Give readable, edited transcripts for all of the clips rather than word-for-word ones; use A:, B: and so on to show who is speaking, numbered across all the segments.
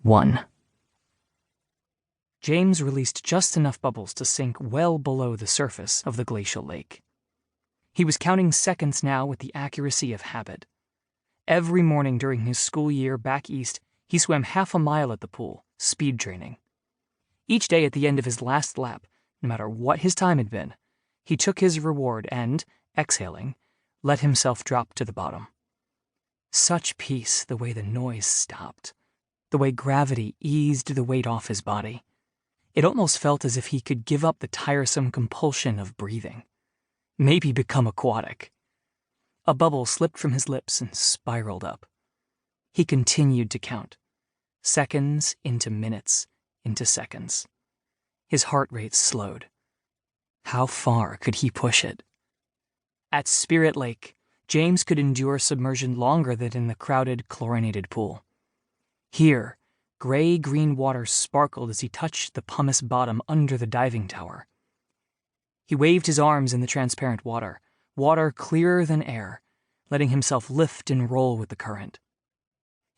A: 1. James released just enough bubbles to sink well below the surface of the glacial lake. He was counting seconds now with the accuracy of habit. Every morning during his school year back east, he swam half a mile at the pool, speed training. Each day at the end of his last lap, no matter what his time had been, he took his reward and, exhaling, let himself drop to the bottom. Such peace, the way the noise stopped, the way gravity eased the weight off his body. It almost felt as if he could give up the tiresome compulsion of breathing. Maybe become aquatic. A bubble slipped from his lips and spiraled up. He continued to count. Seconds into minutes, into seconds. His heart rate slowed. How far could he push it? At Spirit Lake, James could endure submersion longer than in the crowded, chlorinated pool. Here, gray-green water sparkled as he touched the pumice bottom under the diving tower. He waved his arms in the transparent water, water clearer than air, letting himself lift and roll with the current.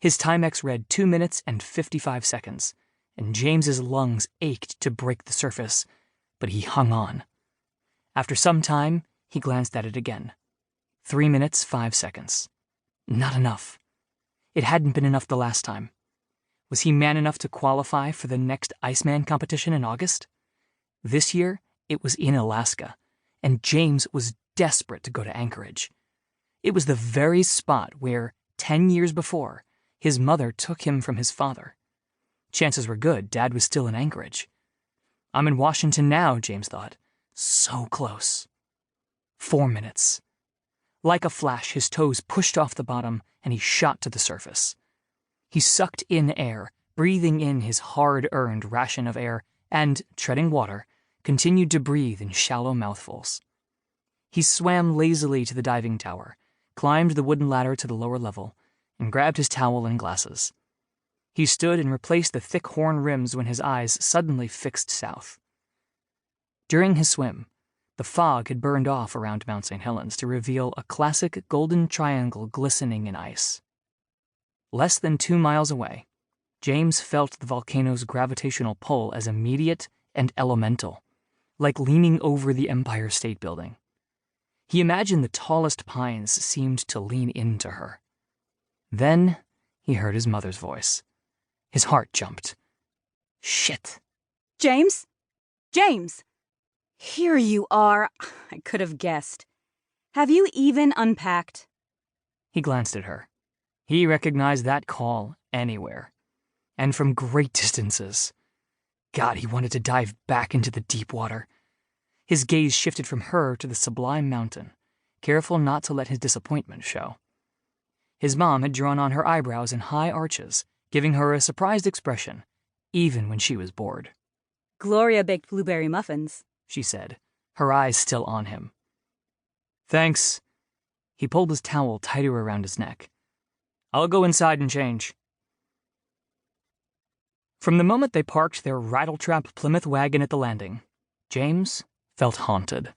A: His Timex read 2 minutes and 55 seconds, and James's lungs ached to break the surface, but he hung on. After some time, he glanced at it again. 3 minutes, 5 seconds. Not enough. It hadn't been enough the last time. Was he man enough to qualify for the next Iceman competition in August? This year, it was in Alaska, and James was desperate to go to Anchorage. It was the very spot where, 10 years before, his mother took him from his father. Chances were good Dad was still in Anchorage. I'm in Washington now, James thought. So close. 4 minutes. Like a flash, his toes pushed off the bottom, and he shot to the surface. He sucked in air, breathing in his hard-earned ration of air, and, treading water, continued to breathe in shallow mouthfuls. He swam lazily to the diving tower, climbed the wooden ladder to the lower level, and grabbed his towel and glasses. He stood and replaced the thick horn rims when his eyes suddenly fixed south. During his swim, the fog had burned off around Mount St. Helens to reveal a classic golden triangle glistening in ice. Less than 2 miles away, James felt the volcano's gravitational pull as immediate and elemental, like leaning over the Empire State Building. He imagined the tallest pines seemed to lean into her. Then he heard his mother's voice. His heart jumped. Shit.
B: James? James! Here you are. I could have guessed. Have you even unpacked?
A: He glanced at her. He recognized that call anywhere, and from great distances. God, he wanted to dive back into the deep water. His gaze shifted from her to the sublime mountain, careful not to let his disappointment show. His mom had drawn on her eyebrows in high arches, giving her a surprised expression, even when she was bored.
B: Gloria baked blueberry muffins,
A: she said, her eyes still on him. Thanks. He pulled his towel tighter around his neck. I'll go inside and change. From the moment they parked their rattletrap Plymouth wagon at the landing, James felt haunted.